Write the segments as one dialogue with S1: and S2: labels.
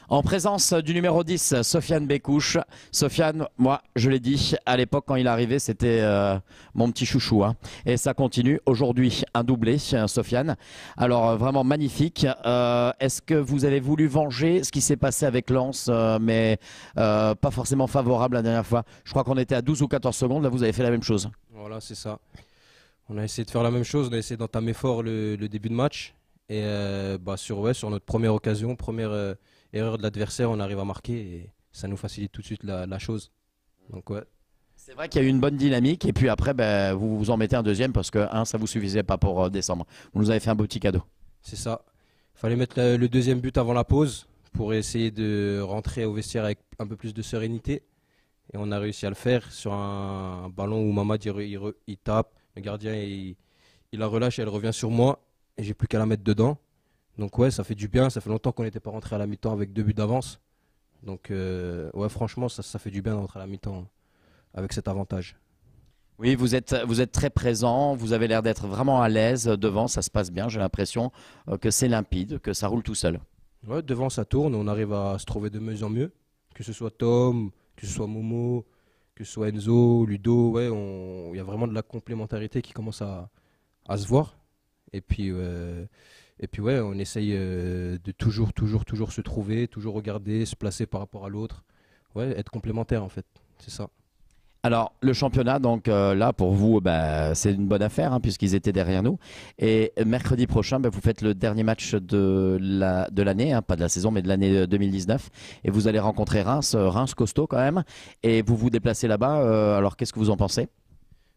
S1: En présence du numéro 10, Sofiane Bekouche. Sofiane, moi, je l'ai dit, à l'époque, quand il est arrivé, c'était mon petit chouchou, hein. Et ça continue. Aujourd'hui, un doublé, Sofiane. Alors, vraiment magnifique. Est-ce que vous avez voulu venger ce qui s'est passé avec Lens, mais pas forcément favorable la dernière fois? Je crois qu'on était à 12 ou 14 secondes. Là, vous avez fait la même chose.
S2: Voilà, c'est ça. On a essayé de faire la même chose, on a essayé d'entamer fort le début de match. Et sur notre première occasion, première erreur de l'adversaire, on arrive à marquer et ça nous facilite tout de suite la chose. Donc ouais,
S1: C'est vrai qu'il y a eu une bonne dynamique. Et puis après, ben, vous vous en mettez un deuxième parce que ça vous suffisait pas pour décembre. Vous nous avez fait un beau petit cadeau.
S2: c'est ça. Il fallait mettre le deuxième but avant la pause pour essayer de rentrer au vestiaire avec un peu plus de sérénité. Et on a réussi à le faire sur un ballon où Mamad il tape, le gardien il la relâche et elle revient sur moi et j'ai plus qu'à la mettre dedans. Donc ouais, ça fait du bien, ça fait longtemps qu'on n'était pas rentré à la mi-temps avec 2 buts d'avance. Donc ouais, franchement, ça fait du bien de rentrer à la mi-temps avec cet avantage.
S1: Oui, vous êtes très présent, vous avez l'air d'être vraiment à l'aise devant, ça se passe bien, j'ai l'impression que c'est limpide, que ça roule tout seul.
S2: Ouais, devant ça tourne, on arrive à se trouver de mieux en mieux. Que ce soit Tom, que ce soit Momo, que ce soit Enzo, Ludo, ouais, il y a vraiment de la complémentarité qui commence à se voir. Et puis, ouais, on essaye de toujours se trouver, toujours regarder, se placer par rapport à l'autre. Ouais, être complémentaire en fait, c'est ça.
S1: Alors, le championnat, donc là, pour vous, bah, c'est une bonne affaire, hein, puisqu'ils étaient derrière nous. Et mercredi prochain, bah, vous faites le dernier match de l'année, hein, pas de la saison, mais de l'année 2019. Et vous allez rencontrer Reims, Reims costaud quand même. Et vous vous déplacez là-bas. Alors, qu'est-ce que vous en pensez?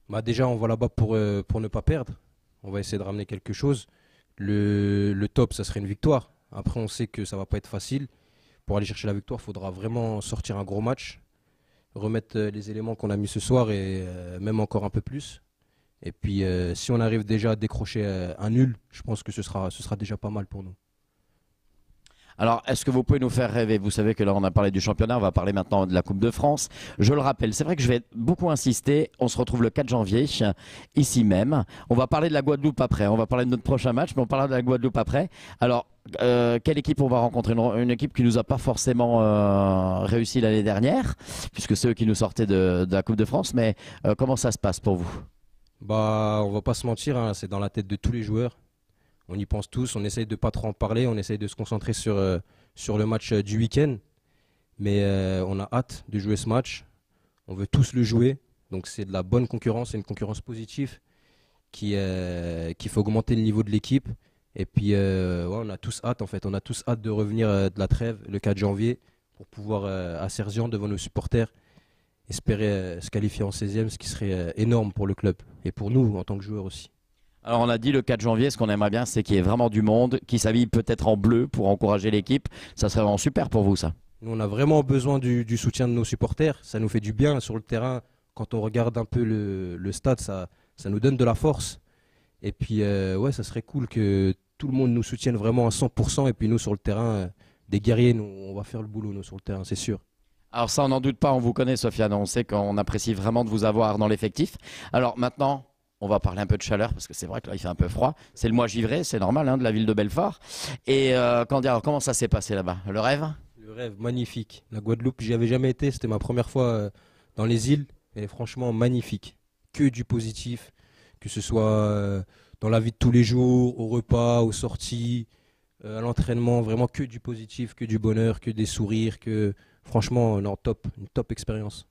S2: Bah déjà, on va là-bas pour ne pas perdre. On va essayer de ramener quelque chose. Le top, ça serait une victoire. Après, on sait que ça va pas être facile. Pour aller chercher la victoire, il faudra vraiment sortir un gros match, remettre les éléments qu'on a mis ce soir et même encore un peu plus. Et puis, si on arrive déjà à décrocher un nul, je pense que ce sera déjà pas mal pour nous.
S1: Alors, est-ce que vous pouvez nous faire rêver? Vous savez que là, on a parlé du championnat, on va parler maintenant de la Coupe de France. Je le rappelle, c'est vrai que je vais beaucoup insister. On se retrouve le 4 janvier, ici même. On va parler de la Guadeloupe après. On va parler de notre prochain match, mais on parlera de la Guadeloupe après. Alors, quelle équipe on va rencontrer? Une équipe qui nous a pas forcément réussi l'année dernière, puisque c'est eux qui nous sortaient de la Coupe de France. Mais comment ça se passe pour vous?
S2: Bah, on va pas se mentir, hein, c'est dans la tête de tous les joueurs. On y pense tous, on essaye de pas trop en parler, on essaye de se concentrer sur le match du week-end. Mais on a hâte de jouer ce match. On veut tous le jouer. Donc c'est de la bonne concurrence, c'est une concurrence positive qui fait augmenter le niveau de l'équipe. Et puis ouais, on a tous hâte en fait. On a tous hâte de revenir de la trêve le 4 janvier pour pouvoir à Serzian devant nos supporters espérer se qualifier en 16e, ce qui serait énorme pour le club et pour nous en tant que joueurs aussi.
S1: Alors on a dit le 4 janvier, ce qu'on aimerait bien, c'est qu'il y ait vraiment du monde, qui s'habille peut-être en bleu pour encourager l'équipe. Ça serait vraiment super pour vous, ça.
S2: Nous, on a vraiment besoin du soutien de nos supporters. Ça nous fait du bien sur le terrain. Quand on regarde un peu le stade, ça nous donne de la force. Et puis, ouais, ça serait cool que tout le monde nous soutienne vraiment à 100%. Et puis, nous, sur le terrain, des guerriers, nous, on va faire le boulot, nous, sur le terrain, c'est sûr.
S1: Alors ça, on n'en doute pas, on vous connaît, Sofiane. On sait qu'on apprécie vraiment de vous avoir dans l'effectif. Alors maintenant, on va parler un peu de chaleur, parce que c'est vrai que là, il fait un peu froid. C'est le mois givré, c'est normal, hein, de la ville de Belfort. Et alors, comment ça s'est passé là-bas? Le rêve?
S2: Le rêve, magnifique. La Guadeloupe, j'y avais jamais été. C'était ma première fois dans les îles. Et franchement, magnifique. Que du positif. Que ce soit dans la vie de tous les jours, au repas, aux sorties, à l'entraînement. Vraiment que du positif, que du bonheur, que des sourires. Franchement, non, top. Une top expérience.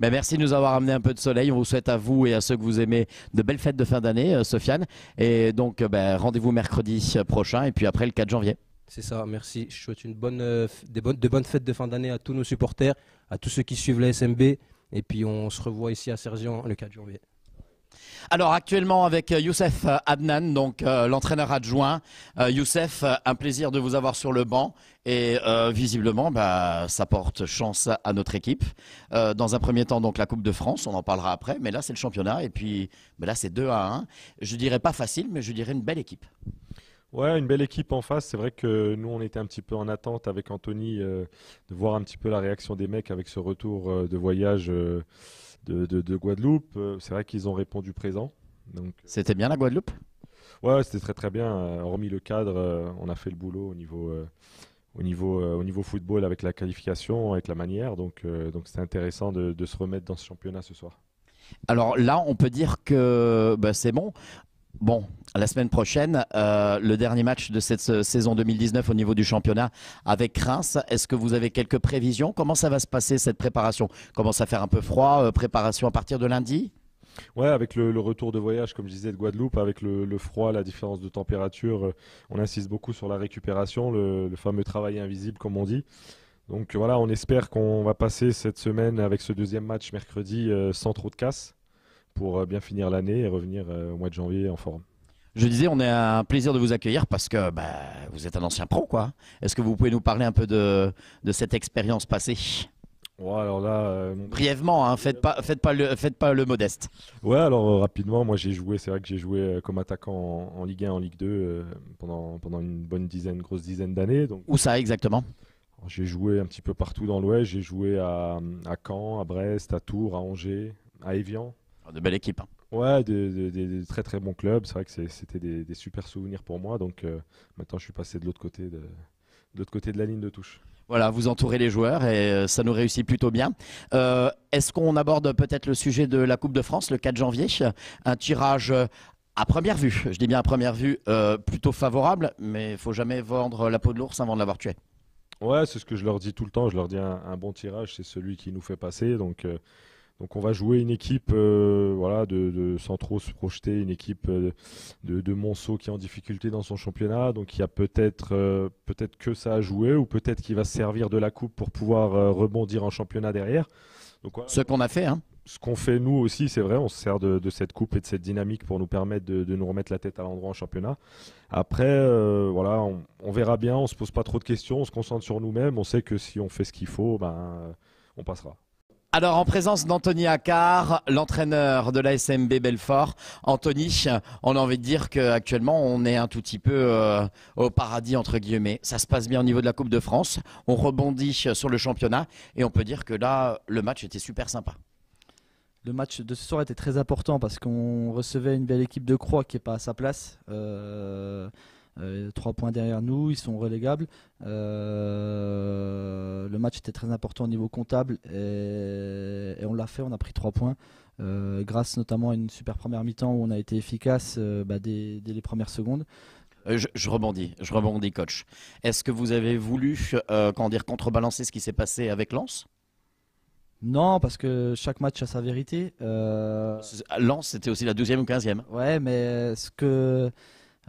S1: Ben, merci de nous avoir amené un peu de soleil. On vous souhaite à vous et à ceux que vous aimez de belles fêtes de fin d'année, Sofiane. Et donc, ben, rendez-vous mercredi prochain et puis après le 4 janvier.
S2: C'est ça, merci. Je souhaite de bonnes fêtes de fin d'année à tous nos supporters, à tous ceux qui suivent la SMB. Et puis on se revoit ici à Serzian le 4 janvier.
S1: Alors actuellement avec Youssef Adnan, donc l'entraîneur adjoint. Youssef, un plaisir de vous avoir sur le banc et visiblement bah, ça porte chance à notre équipe. Dans un premier temps donc la Coupe de France, on en parlera après, mais là c'est le championnat et puis bah, là c'est 2-1. Je dirais pas facile, mais je dirais une belle équipe.
S3: Ouais, une belle équipe en face. C'est vrai que nous, on était un petit peu en attente avec Anthony de voir un petit peu la réaction des mecs avec ce retour de voyage de Guadeloupe. C'est vrai qu'ils ont répondu présent. Donc,
S1: C'était bien la Guadeloupe?
S3: ouais, c'était très très bien. Hormis le cadre, on a fait le boulot au niveau au niveau football avec la qualification, avec la manière. Donc c'est intéressant de se remettre dans ce championnat ce soir.
S1: Alors là, on peut dire que bah, c'est bon. Bon, la semaine prochaine, le dernier match de cette saison 2019 au niveau du championnat avec Reims. Est-ce que vous avez quelques prévisions? Comment ça va se passer cette préparation? Commence à faire un peu froid, préparation à partir de lundi?
S3: Ouais, avec le retour de voyage, comme je disais, de Guadeloupe, avec le froid, la différence de température, on insiste beaucoup sur la récupération, le fameux travail invisible, comme on dit. Donc voilà, on espère qu'on va passer cette semaine avec ce deuxième match mercredi sans trop de casse pour bien finir l'année et revenir au mois de janvier en forme.
S1: Je disais, on est un plaisir de vous accueillir parce que bah, vous êtes un ancien pro, quoi. Est-ce que vous pouvez nous parler un peu de cette expérience passée?
S3: Ouais, alors là,
S1: Brièvement, hein, faites pas le modeste.
S3: ouais, alors rapidement, moi j'ai joué, c'est vrai que j'ai joué comme attaquant en Ligue 1, en Ligue 2 pendant une grosse dizaine d'années. Donc
S1: Où ça exactement?
S3: j'ai joué un petit peu partout dans l'Ouest, j'ai joué à Caen, à Brest, à Tours, à Angers, à Évian.
S1: De belle équipe. Hein.
S3: Ouais, des très très bons clubs. C'est vrai que c'était des super souvenirs pour moi. Donc maintenant, je suis passé de l'autre côté de la ligne de touche.
S1: Voilà, vous entourez les joueurs et ça nous réussit plutôt bien. Est-ce qu'on aborde peut-être le sujet de la Coupe de France le 4 janvier? Un tirage à première vue, je dis bien à première vue, plutôt favorable, mais il ne faut jamais vendre la peau de l'ours avant de l'avoir tué.
S3: Ouais, c'est ce que je leur dis tout le temps. Je leur dis un bon tirage, c'est celui qui nous fait passer. Donc on va jouer une équipe voilà, sans trop se projeter, une équipe de Monceau qui est en difficulté dans son championnat. Donc il y a peut-être que ça à jouer ou peut-être qu'il va se servir de la coupe pour pouvoir rebondir en championnat derrière. Donc, voilà,
S1: Ce qu'on a fait, hein.
S3: ce qu'on fait nous aussi, c'est vrai, on se sert de cette coupe et de cette dynamique pour nous permettre de nous remettre la tête à l'endroit en championnat. Après, voilà, on verra bien, on se pose pas trop de questions, on se concentre sur nous-mêmes. On sait que si on fait ce qu'il faut, on passera.
S1: Alors, en présence d'Anthony Accard, l'entraîneur de l'ASMB Belfort. Anthony, on a envie de dire qu'actuellement, on est un tout petit peu au paradis, entre guillemets. Ça se passe bien au niveau de la Coupe de France. On rebondit sur le championnat et on peut dire que là, le match était super sympa.
S4: Le match de ce soir était très important parce qu'on recevait une belle équipe de Croix qui n'est pas à sa place. 3 points derrière nous, ils sont relégables. Le match était très important au niveau comptable et on l'a fait, on a pris 3 points. Grâce notamment à une super première mi-temps où on a été efficace dès les premières secondes.
S1: Je rebondis, coach. Est-ce que vous avez voulu contrebalancer ce qui s'est passé avec Lens?
S4: Non, parce que chaque match a sa vérité.
S1: Lens, c'était aussi la 12e ou 15e.
S4: Ouais, mais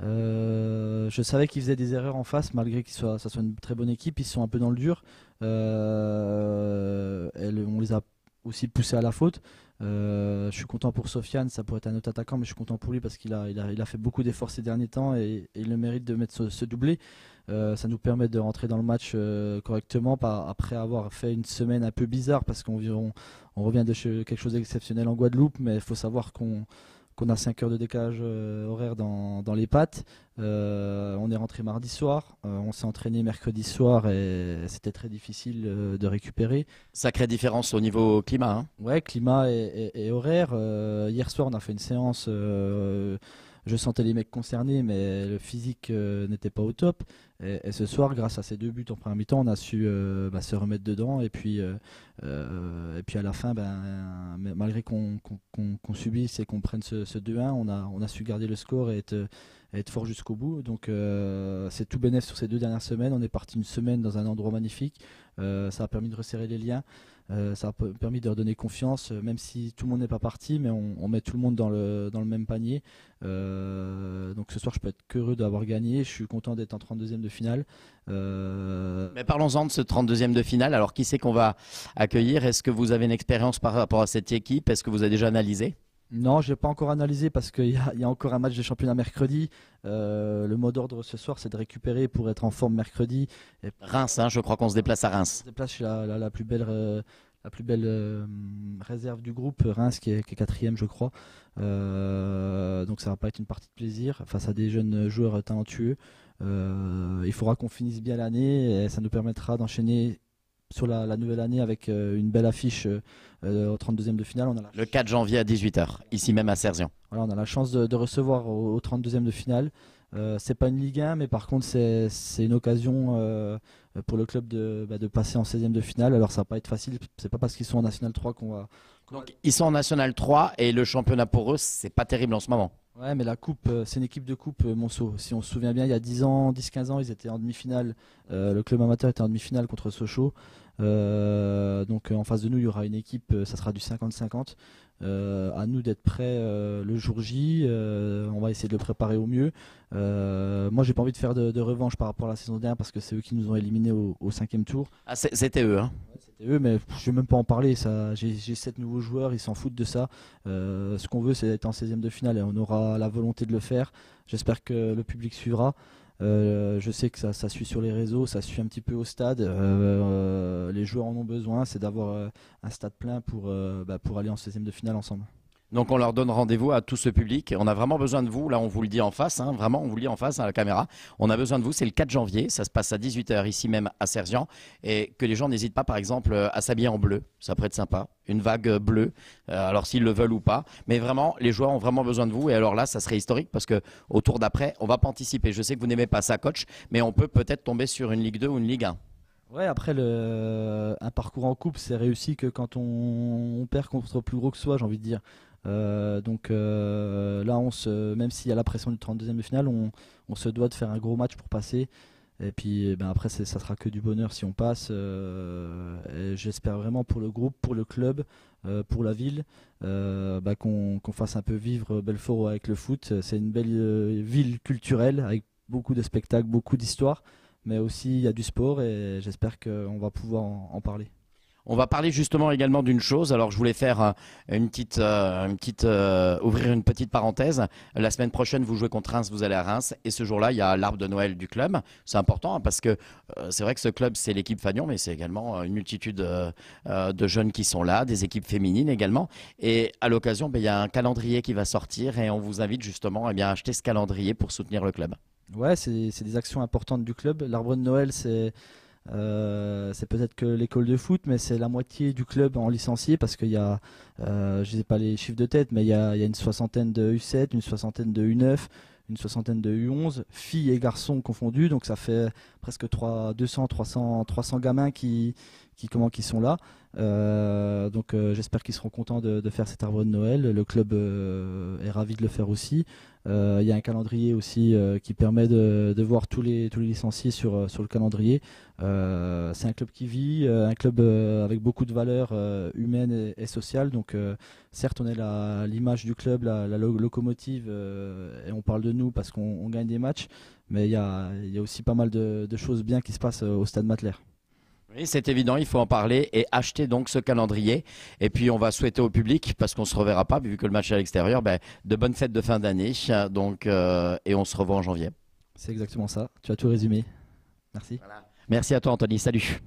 S4: je savais qu'ils faisaient des erreurs en face, malgré que ça soit une très bonne équipe. Ils sont un peu dans le dur. On les a aussi poussés à la faute. Je suis content pour Sofiane, ça pourrait être un autre attaquant, mais je suis content pour lui parce qu'il a fait beaucoup d'efforts ces derniers temps et il le mérite de mettre ce doublé. Ça nous permet de rentrer dans le match correctement après avoir fait une semaine un peu bizarre parce qu'on revient de quelque chose d'exceptionnel en Guadeloupe, mais il faut savoir qu'on a 5 heures de décalage horaire dans les pattes. On est rentré mardi soir, on s'est entraîné mercredi soir et c'était très difficile de récupérer.
S1: Sacrée différence au niveau climat. Hein.
S4: Ouais, climat et horaire. Hier soir, on a fait une séance. Je sentais les mecs concernés, mais le physique n'était pas au top. Et ce soir, grâce à ces 2 buts en première mi-temps, on a su se remettre dedans. Et puis à la fin, malgré qu'on subisse et qu'on prenne ce 2-1, on a su garder le score et être fort jusqu'au bout. Donc c'est tout bénef sur ces 2 dernières semaines. On est parti une semaine dans un endroit magnifique. Ça a permis de resserrer les liens. Ça a permis de redonner confiance, même si tout le monde n'est pas parti, mais on met tout le monde dans le même panier. Donc ce soir, je peux être qu'heureux d'avoir gagné. Je suis content d'être en 32e de finale.
S1: Mais parlons-en de ce 32e de finale. Alors, qui c'est qu'on va accueillir? Est-ce que vous avez une expérience par rapport à cette équipe? Est-ce que vous avez déjà analysé?
S4: Non, je n'ai pas encore analysé parce qu'il y a encore un match de championnat mercredi. Le mot d'ordre ce soir, c'est de récupérer pour être en forme mercredi. Et
S1: Reims, hein, je crois qu'on se déplace à Reims.
S4: on se déplace chez la plus belle réserve du groupe, Reims qui est 4e, je crois. Donc ça va pas être une partie de plaisir face à des jeunes joueurs talentueux. Il faudra qu'on finisse bien l'année et ça nous permettra d'enchaîner sur la nouvelle année avec une belle affiche au 32e de finale.
S1: Le 4 janvier à 18h, ici même à Cerzian.
S4: Voilà, on a la chance de recevoir au 32e de finale C'est pas une Ligue 1, mais par contre c'est une occasion pour le club de passer en 16e de finale. Alors ça va pas être facile, c'est pas parce qu'ils sont en National 3 qu'on va...
S1: Donc ils sont en National 3 et le championnat pour eux, c'est pas terrible en ce moment.
S4: Ouais, mais la coupe, c'est une équipe de coupe, Monceau. Si on se souvient bien, il y a 10 ans, 10-15 ans, ils étaient en demi-finale. Le club amateur était en demi-finale contre Sochaux. Donc en face de nous, il y aura une équipe, ça sera du 50-50. À nous d'être prêts le jour J. On va essayer de le préparer au mieux. Moi, j'ai pas envie de faire de revanche par rapport à la saison dernière parce que c'est eux qui nous ont éliminés au 5e tour.
S1: Ah, c'était eux, hein.
S4: C'était eux, mais je vais même pas en parler. J'ai 7 nouveaux joueurs, ils s'en foutent de ça. Ce qu'on veut, c'est être en 16e de finale et on aura la volonté de le faire. J'espère que le public suivra. Je sais que ça suit sur les réseaux, ça suit un petit peu au stade. Les joueurs en ont besoin, c'est d'avoir un stade plein pour aller en 16e de finale ensemble.
S1: Donc on leur donne rendez-vous à tout ce public. On a vraiment besoin de vous. Là, on vous le dit en face, hein, vraiment, on vous le dit en face à la caméra. On a besoin de vous. C'est le 4 janvier. Ça se passe à 18 h ici même à Serzian. Et que les gens n'hésitent pas, par exemple, à s'habiller en bleu. Ça pourrait être sympa. Une vague bleue. Alors s'ils le veulent ou pas. Mais vraiment, les joueurs ont vraiment besoin de vous. Et alors là, ça serait historique parce que au tour d'après, on va pas anticiper. Je sais que vous n'aimez pas ça, coach, mais on peut peut-être tomber sur une Ligue 2 ou une Ligue 1.
S4: Ouais, après un parcours en coupe, c'est réussi que quand on perd contre plus gros que soi, j'ai envie de dire. Là, même s'il y a la pression du 32e de finale, on se doit de faire un gros match pour passer. Et puis après, ça sera que du bonheur si on passe. Et j'espère vraiment pour le groupe, pour le club, pour la ville, qu'on fasse un peu vivre Belfort avec le foot. C'est une belle ville culturelle avec beaucoup de spectacles, beaucoup d'histoires. Mais aussi, il y a du sport et j'espère qu'on va pouvoir en parler.
S1: On va parler justement également d'une chose. Alors, je voulais faire ouvrir une petite parenthèse. La semaine prochaine, vous jouez contre Reims, vous allez à Reims. Et ce jour-là, il y a l'arbre de Noël du club. C'est important hein, parce que c'est vrai que ce club, c'est l'équipe Fagnon, mais c'est également une multitude de jeunes qui sont là, des équipes féminines également. Et à l'occasion, il y a un calendrier qui va sortir et on vous invite justement à acheter ce calendrier pour soutenir le club.
S4: Ouais, c'est des actions importantes du club. L'arbre de Noël, c'est peut-être que l'école de foot, mais c'est la moitié du club en licencié parce qu'il y a, je n'ai pas les chiffres de tête, mais il y a une soixantaine de U7, une soixantaine de U9, une soixantaine de U11, filles et garçons confondus. Donc ça fait presque 200, 300 gamins qui sont là. J'espère qu'ils seront contents de faire cet arbre de Noël. Le club est ravi de le faire aussi. Il y a un calendrier aussi qui permet de voir tous les licenciés sur le calendrier. C'est un club qui vit, un club avec beaucoup de valeurs humaines et sociales. Donc certes, on est l'image du club, la locomotive, et on parle de nous parce qu'on gagne des matchs. Mais il y a aussi pas mal de choses bien qui se passent au Stade Matler.
S1: Oui, c'est évident, il faut en parler et acheter donc ce calendrier. Et puis on va souhaiter au public, parce qu'on ne se reverra pas, vu que le match est à l'extérieur, de bonnes fêtes de fin d'année. Et on se revoit en janvier.
S4: C'est exactement ça, tu as tout résumé. Merci.
S1: Voilà. Merci à toi Anthony, salut.